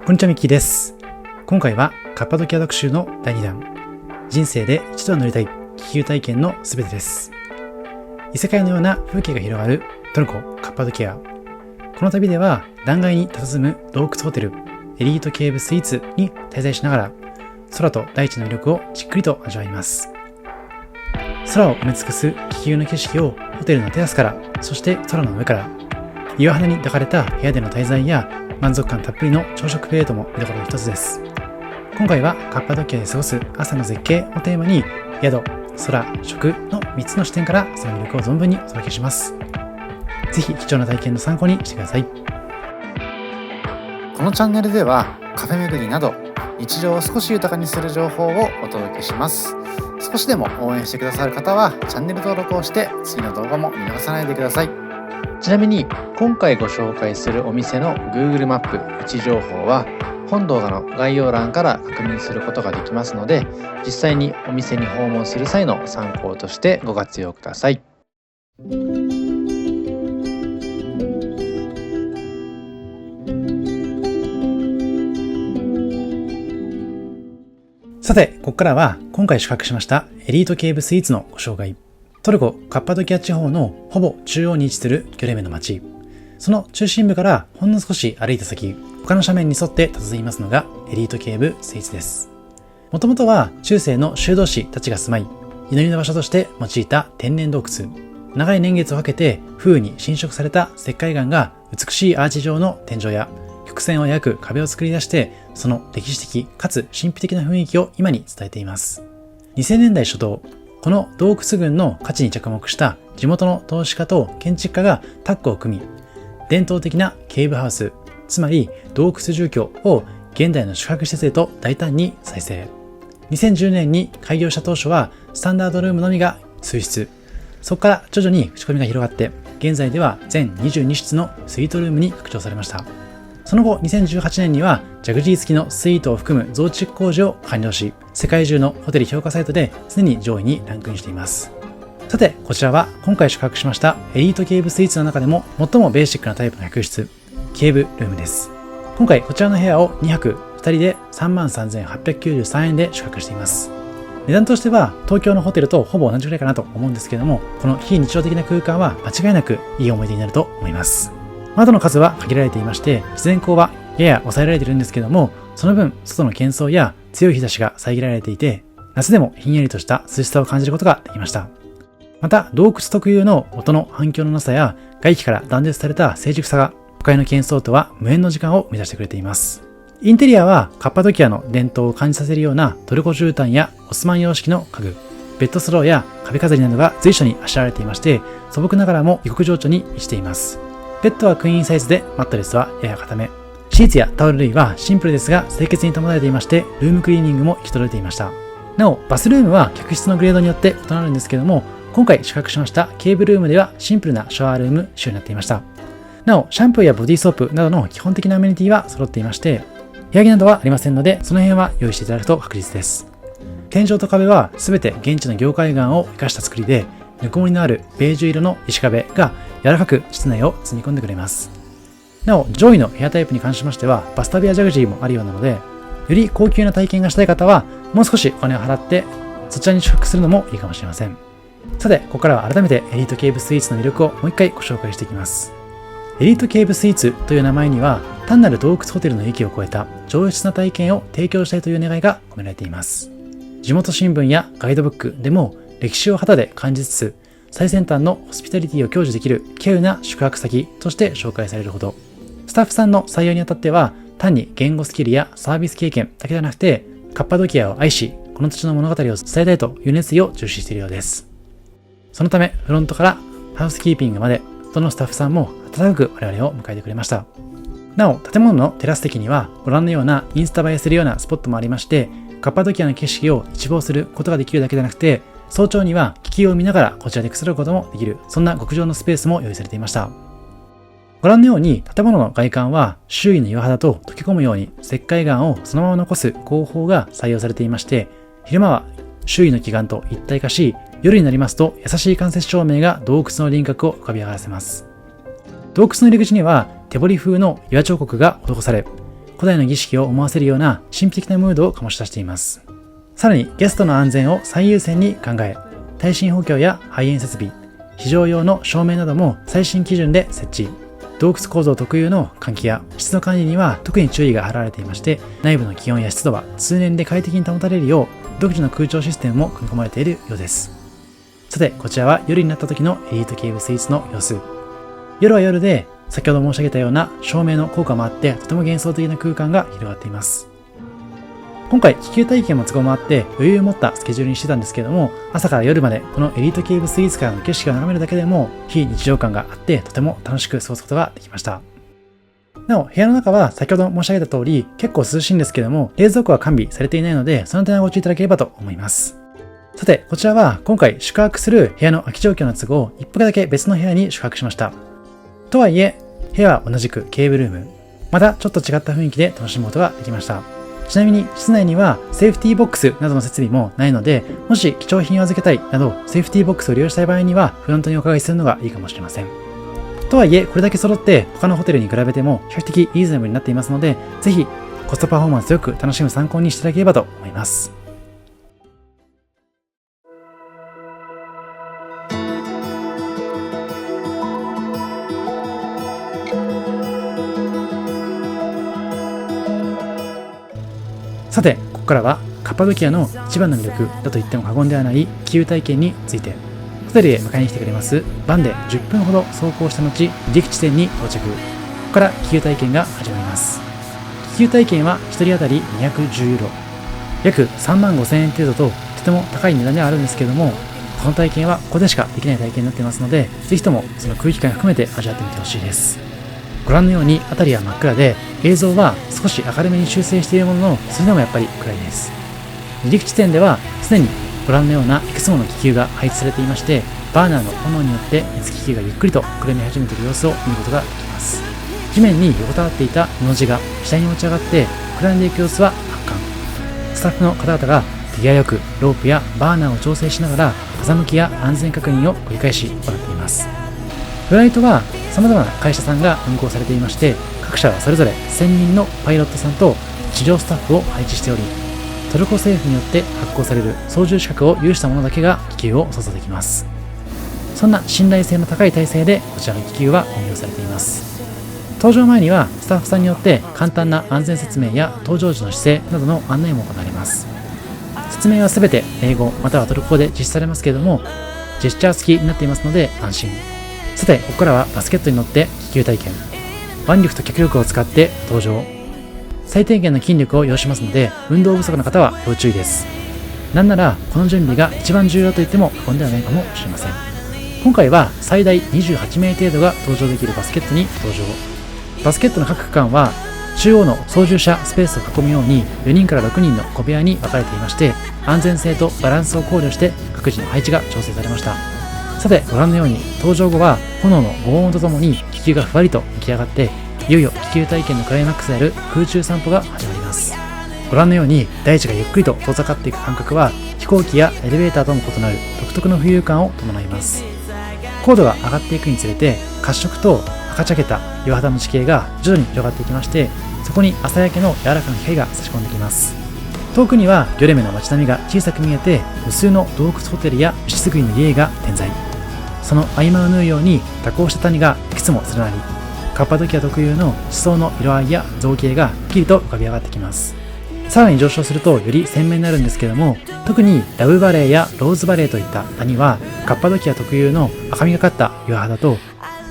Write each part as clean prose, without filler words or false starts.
こんにちは、ミッキーです。今回はカッパドキア特集の第2弾、人生で一度は乗りたい気球体験のすべてです。異世界のような風景が広がるトルコ・カッパドキア。この旅では断崖に佇む洞窟ホテル、エリートケーブスイーツに滞在しながら、空と大地の魅力をじっくりと味わいます。空を埋め尽くす気球の景色をホテルのテラスから、そして空の上から、岩肌に抱かれた部屋での滞在や満足感たっぷりの朝食プレートも見どころの一つです。今回はカッパドキアで過ごす朝の絶景をテーマに、宿、空、食の3つの視点からその魅力を存分にお届けします。ぜひ貴重な体験の参考にしてください。このチャンネルではカフェ巡りなど日常を少し豊かにする情報をお届けします。少しでも応援してくださる方はチャンネル登録をして次の動画も見逃さないでください。ちなみに今回ご紹介するお店の Google マップ位置情報は本動画の概要欄から確認することができますので、実際にお店に訪問する際の参考としてご活用ください。さて、ここからは今回宿泊しましたエリートケーブスイーツのご紹介。トルコ・カッパドキア地方のほぼ中央に位置するギョレメの町。その中心部からほんの少し歩いた先、他の斜面に沿って佇みますのがエリートケーブスイーツです。もともとは中世の修道士たちが住まい、祈りの場所として用いた天然洞窟。長い年月をかけて風雨に浸食された石灰岩が美しいアーチ状の天井や曲線を描く壁を作り出して、その歴史的かつ神秘的な雰囲気を今に伝えています。2000年代初頭、この洞窟群の価値に着目した地元の投資家と建築家がタッグを組み、伝統的なケーブハウス、つまり洞窟住居を現代の宿泊施設へと大胆に再生。2010年に開業した当初はスタンダードルームのみが数室。そこから徐々に口コミが広がって、現在では全22室のスイートルームに拡張されました。その後、2018年にはジャグジー付きのスイートを含む増築工事を完了し、世界中のホテル評価サイトで常に上位にランクインしています。さて、こちらは今回宿泊しましたエリートケーブスイーツの中でも最もベーシックなタイプの客室、ケーブルームです。今回こちらの部屋を2泊2人で 33,893 円で宿泊しています。値段としては東京のホテルとほぼ同じくらいかなと思うんですけども、この非日常的な空間は間違いなくいい思い出になると思います。窓の数は限られていまして、自然光はやや抑えられているんですけども、その分外の喧騒や強い日差しが遮られていて、夏でもひんやりとした涼しさを感じることができました。また洞窟特有の音の反響のなさや外気から断絶された静寂さが都会の喧騒とは無縁の時間を生み出してくれています。インテリアはカッパドキアの伝統を感じさせるようなトルコ絨毯やオスマン様式の家具、ベッドスローや壁飾りなどが随所にあしらわれていまして、素朴ながらも異国情緒に満ちています。ベッドはクイーンサイズでマットレスはやや固め。シーツやタオル類はシンプルですが清潔に保たれていまして、ルームクリーニングも行き届いていました。なお、バスルームは客室のグレードによって異なるんですけども、今回宿泊しましたケーブルームではシンプルなシャワールーム仕様になっていました。なお、シャンプーやボディーソープなどの基本的なアメニティは揃っていまして、部屋着などはありませんので、その辺は用意していただくと確実です。天井と壁は全て現地の凝灰岩を生かした作りで、ぬくもりのあるベージュ色の石壁が柔らかく室内を包み込んでくれます。なお、上位の部屋タイプに関しましてはバスタブやジャグジーもあるようなので、より高級な体験がしたい方はもう少しお金を払ってそちらに宿泊するのもいいかもしれません。さて、ここからは改めてエリートケーブスイーツの魅力をもう一回ご紹介していきます。エリートケーブスイーツという名前には、単なる洞窟ホテルの域を超えた上質な体験を提供したいという願いが込められています。地元新聞やガイドブックでも歴史を肌で感じつつ、最先端のホスピタリティを享受できる稀有な宿泊先として紹介されるほど、スタッフさんの採用にあたっては単に言語スキルやサービス経験だけではなくて、カッパドキアを愛し、この土地の物語を伝えたいという熱意を重視しているようです。そのためフロントからハウスキーピングまでどのスタッフさんも温かく我々を迎えてくれました。なお、建物のテラス席にはご覧のようなインスタ映えするようなスポットもありまして、カッパドキアの景色を一望することができるだけでなくて、早朝には気球を見ながらこちらでくつろぐこともできる、そんな極上のスペースも用意されていました。ご覧のように建物の外観は周囲の岩肌と溶け込むように石灰岩をそのまま残す工法が採用されていまして、昼間は周囲の奇岩と一体化し、夜になりますと優しい間接照明が洞窟の輪郭を浮かび上がらせます。洞窟の入り口には手彫り風の岩彫刻が施され、古代の儀式を思わせるような神秘的なムードを醸し出しています。さらにゲストの安全を最優先に考え、耐震補強や排煙設備、非常用の照明なども最新基準で設置。洞窟構造特有の換気や湿度管理には特に注意が払われていまして、内部の気温や湿度は通年で快適に保たれるよう独自の空調システムも組み込まれているようです。さて、こちらは夜になった時のエリートケーブスイーツの様子。夜は夜で先ほど申し上げたような照明の効果もあって、とても幻想的な空間が広がっています。今回気球体験も都合もあって余裕を持ったスケジュールにしてたんですけれども、朝から夜までこのエリートケーブスイーツからの景色を眺めるだけでも非日常感があって、とても楽しく過ごすことができました。なお、部屋の中は先ほど申し上げた通り結構涼しいんですけども、冷蔵庫は完備されていないので、その点はご注意いただければと思います。さて、こちらは今回宿泊する部屋の空き状況の都合、一泊だけ別の部屋に宿泊しました。とはいえ、部屋は同じくケーブルーム。またちょっと違った雰囲気で楽しむことができました。ちなみに室内にはセーフティーボックスなどの設備もないので、もし貴重品を預けたいなどセーフティーボックスを利用したい場合にはフロントにお伺いするのがいいかもしれません。とはいえ、これだけ揃って他のホテルに比べても比較的リーズナブルになっていますので、ぜひコストパフォーマンスよく楽しむ参考にしていただければと思います。さて、ここからはカッパドキアの一番の魅力だと言っても過言ではない気球体験について。ホテルへ迎えに来てくれますバンで10分ほど走行した後、離陸地点に到着。ここから気球体験が始まります。気球体験は1人当たり210ユーロ、約3万5千円程度ととても高い値段ではあるんですけれども、この体験はここでしかできない体験になっていますので、ぜひともその空気感を含めて味わってみてほしいです。ご覧のように辺りは真っ暗で、映像は少し明るめに修正しているものの、それでもやっぱり暗いです。離陸地点ではすでにご覧のようないくつもの気球が配置されていまして、バーナーの炎によって熱気球がゆっくりとくるみ始めている様子を見ることができます。地面に横たわっていた布地が次第に持ち上がって膨らんでいく様子は圧巻。スタッフの方々が手際よくロープやバーナーを調整しながら風向きや安全確認を繰り返し行っています。フライトは様々な会社さんが運航されていまして、各社はそれぞれ専任のパイロットさんと地上スタッフを配置しており、トルコ政府によって発行される操縦資格を有した者だけが気球を操作できます。そんな信頼性の高い体制でこちらの気球は運用されています。搭乗前にはスタッフさんによって簡単な安全説明や搭乗時の姿勢などの案内も行われます。説明はすべて英語またはトルコ語で実施されますけれども、ジェスチャー付きになっていますので安心。さて、ここからはバスケットに乗って気球体験。腕力と脚力を使って搭乗。最低限の筋力を要しますので、運動不足の方は要注意です。なんならこの準備が一番重要と言っても過言ではないかもしれません。今回は最大28名程度が搭乗できるバスケットに搭乗。バスケットの各区間は中央の操縦者スペースを囲むように4人から6人の小部屋に分かれていまして、安全性とバランスを考慮して各自の配置が調整されました。さて、ご覧のように搭乗後は炎の轟音とともに気球がふわりと浮き上がって、いよいよ気球体験のクライマックスである空中散歩が始まります。ご覧のように大地がゆっくりと遠ざかっていく感覚は飛行機やエレベーターとも異なる独特の浮遊感を伴います。高度が上がっていくにつれて褐色と赤茶けた岩肌の地形が徐々に広がっていきまして、そこに朝焼けの柔らかな光が差し込んできます。遠くにはギョレメの街並みが小さく見えて、無数の洞窟ホテルや牛すぐりの家が点在。その合間を縫うように蛇行した谷がいくつも連なり、カッパドキア特有の地層の色合いや造形がはっきりと浮かび上がってきます。さらに上昇するとより鮮明になるんですけれども、特にラブバレーやローズバレーといった谷はカッパドキア特有の赤みがかった岩肌と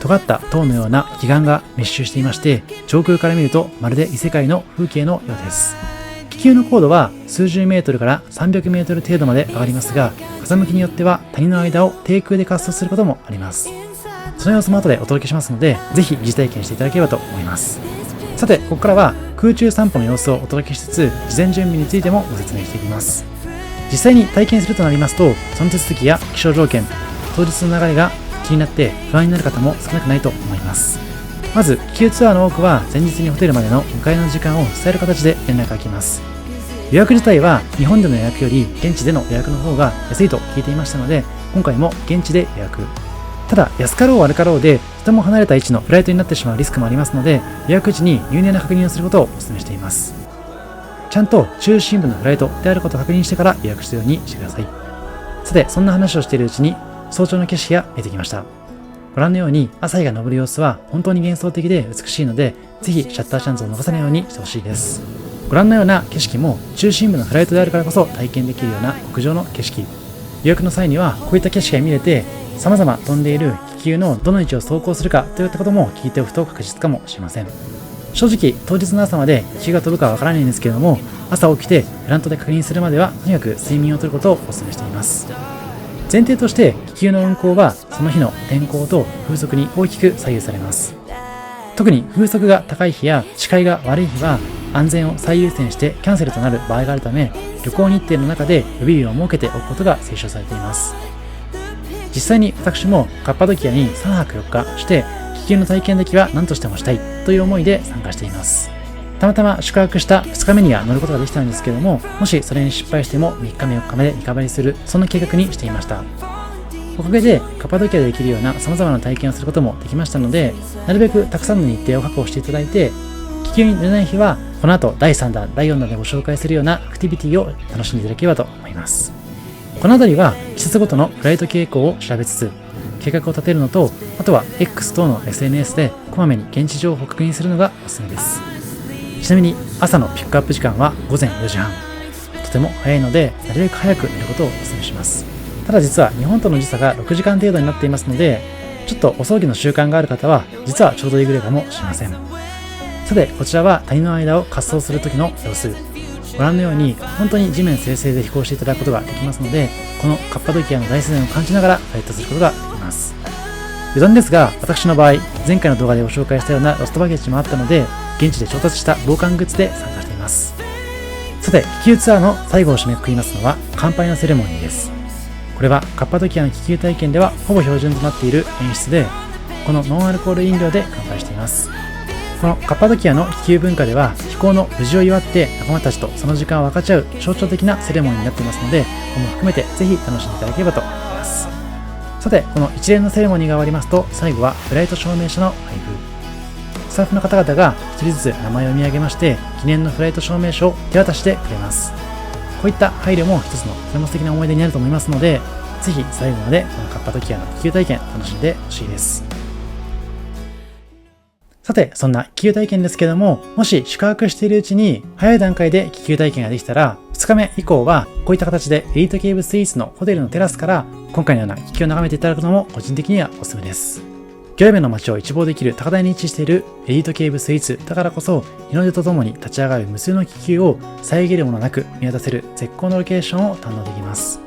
尖った塔のような奇岩が密集していまして、上空から見るとまるで異世界の風景のようです。気球の高度は数十メートルから300メートル程度まで上がりますが、風向きによっては谷の間を低空で滑走することもあります。その様子も後でお届けしますので、ぜひ疑似体験していただければと思います。さて、ここからは空中散歩の様子をお届けしつつ、事前準備についてもご説明していきます。実際に体験するとなりますと、その手続きや気象条件、当日の流れが気になって不安になる方も少なくないと思います。まず、気球ツアーの多くは前日にホテルまでの迎えの時間を伝える形で連絡が来ます。予約自体は日本での予約より現地での予約の方が安いと聞いていましたので、今回も現地で予約。ただ安かろう悪かろうでとても離れた位置のフライトになってしまうリスクもありますので、予約時に入念な確認をすることをお勧めしています。ちゃんと中心部のフライトであることを確認してから予約するようにしてください。さて、そんな話をしているうちに早朝の景色が見えてきました。ご覧のように朝日が昇る様子は本当に幻想的で美しいので、ぜひシャッターチャンスを逃さないようにしてほしいです。ご覧のような景色も中心部のフライトであるからこそ体験できるような極上の景色。予約の際にはこういった景色が見れて、様々飛んでいる気球のどの位置を走行するかといったことも聞いておくと確実かもしれません。正直当日の朝まで気球が飛ぶかはわからないんですけれども、朝起きてプラントで確認するまではとにかく睡眠をとることをお勧めしています。前提として気球の運航はその日の天候と風速に大きく左右されます。特に風速が高い日や視界が悪い日は安全を最優先してキャンセルとなる場合があるため、旅行日程の中で予備日を設けておくことが推奨されています。実際に私もカッパドキアに3泊4日して気球の体験だけは何としてもしたいという思いで参加しています。たまたま宿泊した2日目には乗ることができたんですけれども、もしそれに失敗しても3日目4日目でリカバリーする、そんな計画にしていました。おかげでカッパドキアでできるような様々な体験をすることもできましたので、なるべくたくさんの日程を確保していただいて、気球に乗れない日はこの後第3弾第4弾でご紹介するようなアクティビティを楽しんでいただければと思います。このあたりは季節ごとのフライト傾向を調べつつ計画を立てるのと、あとは X 等の SNS でこまめに現地情報を確認するのがおすすめです。ちなみに朝のピックアップ時間は午前4時半。とても早いので、なるべく早く寝ることをお勧めします。ただ実は日本との時差が6時間程度になっていますので、ちょっとお葬儀の習慣がある方は実はちょうどいいぐらいかもしれません。さて、こちらは谷の間を滑走する時の様子。ご覧のように本当に地面清々で飛行していただくことができますので、このカッパドキアの大自然を感じながらフライトすることができます。余談ですが、私の場合、前回の動画でご紹介したようなロストバゲッジもあったので、現地で調達した防寒グッズで参加しています。さて、気球ツアーの最後を締めくくりますのは乾杯のセレモニーです。これはカッパドキアの気球体験ではほぼ標準となっている演出で、このノンアルコール飲料で乾杯しています。このカッパドキアの気球文化では飛行の無事を祝って仲間たちとその時間を分かち合う象徴的なセレモニーになっていますので、ここも含めてぜひ楽しんでいただければと思います。さて、この一連のセレモニーが終わりますと、最後はフライト証明書の配布。スタッフの方々が一人ずつ名前を見上げまして、記念のフライト証明書を手渡してくれます。こういった配慮も一つのとても素敵な思い出になると思いますので、ぜひ最後までこのカッパドキアの気球体験楽しんでほしいです。さて、そんな気球体験ですけども、もし宿泊しているうちに早い段階で気球体験ができたら、2日目以降はこういった形でエリートケーブスイーツのホテルのテラスから今回のような気球を眺めていただくのも個人的にはおすすめです。ギョレメの街を一望できる高台に位置しているエリートケーブスイーツだからこそ、日の出とともに立ち上がる無数の気球を遮るものなく見渡せる絶好のロケーションを堪能できます。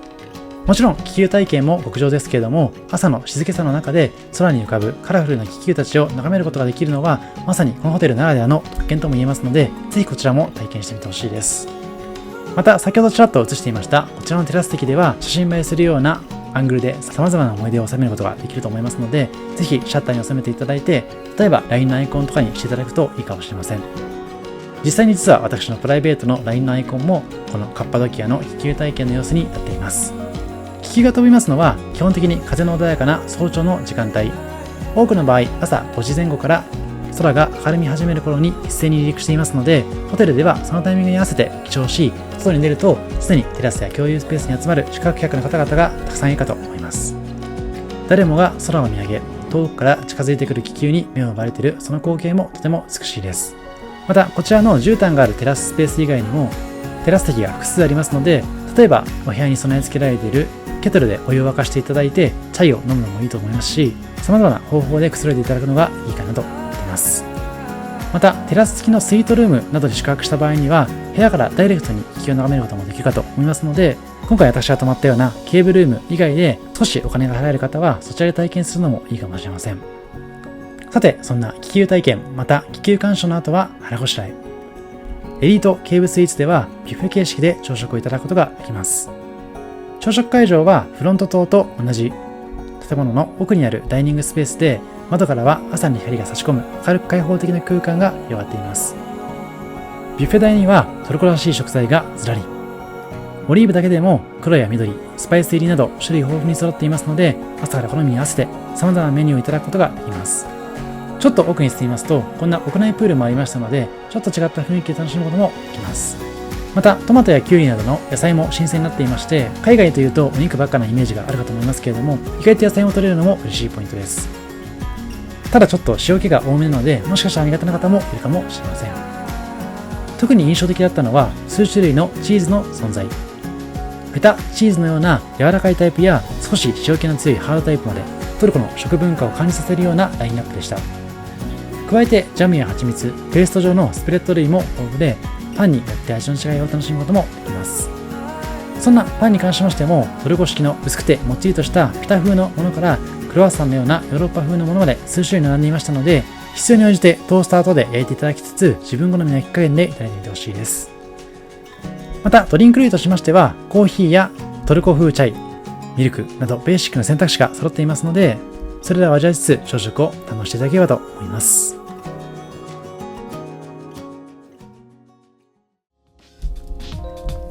もちろん気球体験も極上ですけれども、朝の静けさの中で空に浮かぶカラフルな気球たちを眺めることができるのは、まさにこのホテルならではの特権とも言えますので、ぜひこちらも体験してみてほしいです。また、先ほどちらっと映していましたこちらのテラス席では、写真映えするようなアングルで様々な思い出を収めることができると思いますので、ぜひシャッターに収めていただいて、例えば LINE のアイコンとかにしていただくといいかもしれません。実際に実は私のプライベートの LINE のアイコンもこのカッパドキアの気球体験の様子になっています。気球が飛びますのは基本的に風の穏やかな早朝の時間帯。多くの場合朝5時前後から空が明るみ始める頃に一斉に離陸していますので、ホテルではそのタイミングに合わせて起床し、外に出るとすでにテラスや共有スペースに集まる宿泊客の方々がたくさんいるかと思います。誰もが空を見上げ、遠くから近づいてくる気球に目を奪われているその光景もとても美しいです。またこちらの絨毯があるテラススペース以外にもテラス席が複数ありますので、例えばお部屋に備え付けられているケトルでお湯を沸かしていただいてチャイを飲むのもいいと思いますし、様々な方法でくつろいでいただくのがいいかなと思っています。またテラス付きのスイートルームなどで宿泊した場合には部屋からダイレクトに気球を眺めることもできるかと思いますので、今回私が泊まったようなケーブルーム以外で少しお金が払える方はそちらで体験するのもいいかもしれません。さて、そんな気球体験また気球鑑賞の後は腹ごしらえ。エリートケーブスイーツではビュッフェ形式で朝食をいただくことができます。朝食会場はフロント棟と同じ建物の奥にあるダイニングスペースで、窓からは朝の光が差し込む明るく開放的な空間が広がっています。ビュッフェ台にはトルコらしい食材がずらり。オリーブだけでも黒や緑、スパイス入りなど種類豊富に揃っていますので、朝から好みに合わせて様々なメニューをいただくことができます。ちょっと奥に進みますと、こんな屋内プールもありましたので、ちょっと違った雰囲気で楽しむこともできます。また、トマトやキュウリなどの野菜も新鮮になっていまして、海外というとお肉ばっかなイメージがあるかと思いますけれども、意外と野菜も取れるのも嬉しいポイントです。ただちょっと塩気が多めなので、もしかしたら苦手な方もいるかもしれません。特に印象的だったのは、数種類のチーズの存在。フェタチーズのような柔らかいタイプや少し塩気の強いハードタイプまで、トルコの食文化を感じさせるようなラインナップでした。加えてジャムや蜂蜜、ペースト状のスプレッド類も豊富で、パンによって味の違いを楽しむこともできます。そんなパンに関しましても、トルコ式の薄くてもっちりとしたピタ風のものから、クロワッサンのようなヨーロッパ風のものまで数種類並んでいましたので、必要に応じてトースター等で焼いていただきつつ、自分好みの焼き加減でいただいてみてほしいです。また、ドリンク類としましては、コーヒーやトルコ風チャイ、ミルクなどベーシックな選択肢が揃っていますので、それらを味わいつつ朝食を楽していただければと思います。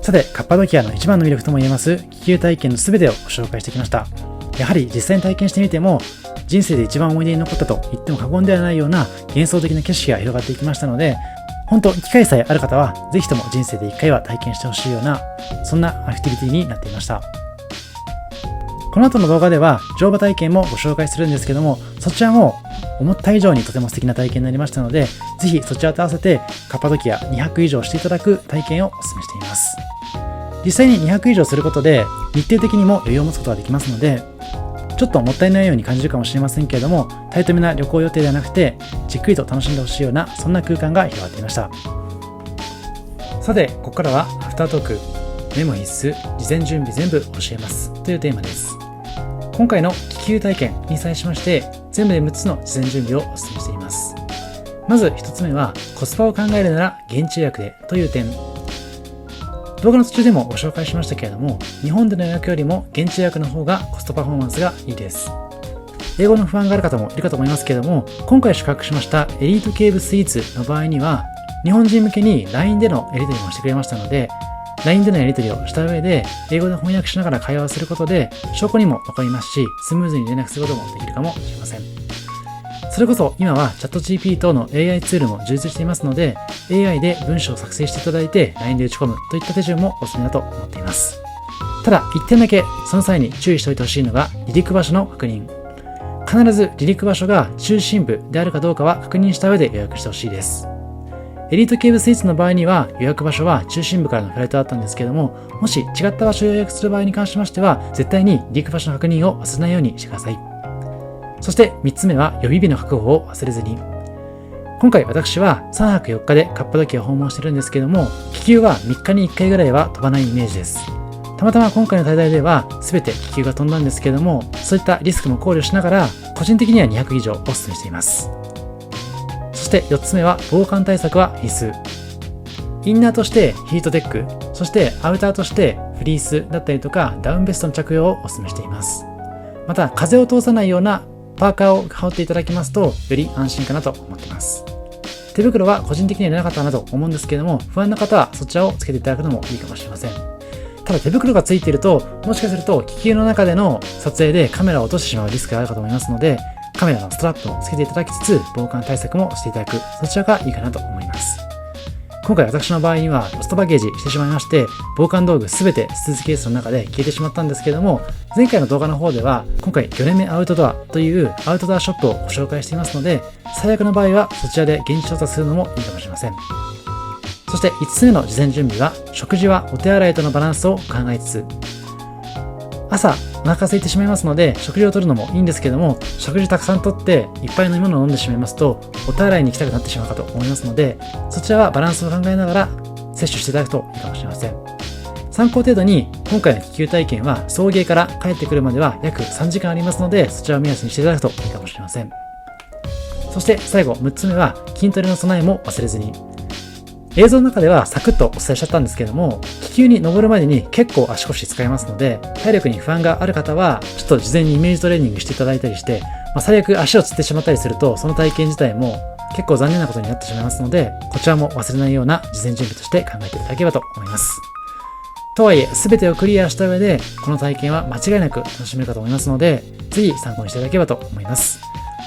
さて、カッパドキアの一番の魅力とも言えます気球体験の全てをご紹介してきました。やはり実際に体験してみても、人生で一番思い出に残ったと言っても過言ではないような幻想的な景色が広がっていきましたので、本当、機会さえある方はぜひとも人生で一回は体験してほしいような、そんなアクティビティになっていました。この後の動画では乗馬体験もご紹介するんですけども、そちらも思った以上にとても素敵な体験になりましたので、ぜひそちらと合わせてカッパドキア2泊以上していただく体験をお勧めしています。実際に2泊以上することで日程的にも余裕を持つことができますので、ちょっともったいないように感じるかもしれませんけれども、タイトめな旅行予定ではなくて、じっくりと楽しんでほしいような、そんな空間が広がっていました。さて、ここからはアフタートーク、メモ必須、事前準備全部教えますというテーマです。今回の気球体験に際しまして、全部で6つの事前準備をお勧めしています。まず1つ目は、コスパを考えるなら現地予約でという点。動画の途中でもご紹介しましたけれども、日本での予約よりも現地予約の方がコストパフォーマンスがいいです。英語の不安がある方もいるかと思いますけれども、今回宿泊しましたエリートケーブスイーツの場合には、日本人向けに LINE でのやり取りもしてくれましたので、LINE でのやり取りをした上で、英語で翻訳しながら会話をすることで、証拠にも残りますし、スムーズに連絡することもできるかもしれません。それこそ今はチャット GP 等の AI ツールも充実していますので、AI で文章を作成していただいて LINE で打ち込むといった手順もおすすめだと思っています。ただ、1点だけその際に注意しておいてほしいのが離陸場所の確認。必ず離陸場所が中心部であるかどうかは確認した上で予約してほしいです。エリートケーブスイーツの場合には予約場所は中心部からのフライトだったんですけれども、もし違った場所を予約する場合に関しましては、絶対に離陸場所の確認を忘れないようにしてください。そして3つ目は予備日の確保を忘れずに。今回私は3泊4日でカッパドキアを訪問しているんですけども、気球は3日に1回ぐらいは飛ばないイメージです。たまたま今回の滞在では全て気球が飛んだんですけども、そういったリスクも考慮しながら、個人的には2泊以上お勧めしています。そして4つ目は防寒対策は必須。インナーとしてヒートテック、そしてアウターとしてフリースだったりとかダウンベストの着用をお勧めしています。また風を通さないようなパーカーを羽織っていただきますとより安心かなと思っています。手袋は個人的には入れなかったなと思うんですけれども、不安な方はそちらをつけていただくのもいいかもしれません。ただ手袋がついていると、もしかすると気球の中での撮影でカメラを落としてしまうリスクがあるかと思いますので、カメラのストラップもつけていただきつつ防寒対策もしていただく、そちらがいいかなと思います。今回私の場合にはロストバゲージしてしまいまして、防寒道具すべてスーツケースの中で消えてしまったんですけども、前回の動画の方では今回ギョレメアウトドアというアウトドアショップをご紹介していますので、最悪の場合はそちらで現地調査するのもいいかもしれません。そして5つ目の事前準備は、食事はお手洗いとのバランスを考えつつ、朝お腹空いてしまいますので食事をとるのもいいんですけども、食事たくさんとっていっぱい飲み物を飲んでしまいますとお手洗いに行きたくなってしまうかと思いますので、そちらはバランスを考えながら摂取していただくといいかもしれません。参考程度に今回の気球体験は送迎から帰ってくるまでは約3時間ありますので、そちらを目安にしていただくといいかもしれません。そして最後6つ目は筋トレの備えも忘れずに。映像の中ではサクッとお伝えしちゃったんですけども、気球に登るまでに結構足腰使いますので、体力に不安がある方はちょっと事前にイメージトレーニングしていただいたりして、最悪足をつってしまったりするとその体験自体も結構残念なことになってしまいますので、こちらも忘れないような事前準備として考えていただければと思います。とはいえ、すべてをクリアした上で、この体験は間違いなく楽しめるかと思いますので、ぜひ参考にしていただければと思います。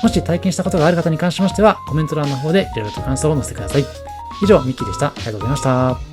もし体験したことがある方に関しましては、コメント欄の方でいろいろと感想を載せてください。以上、ミッキーでした。ありがとうございました。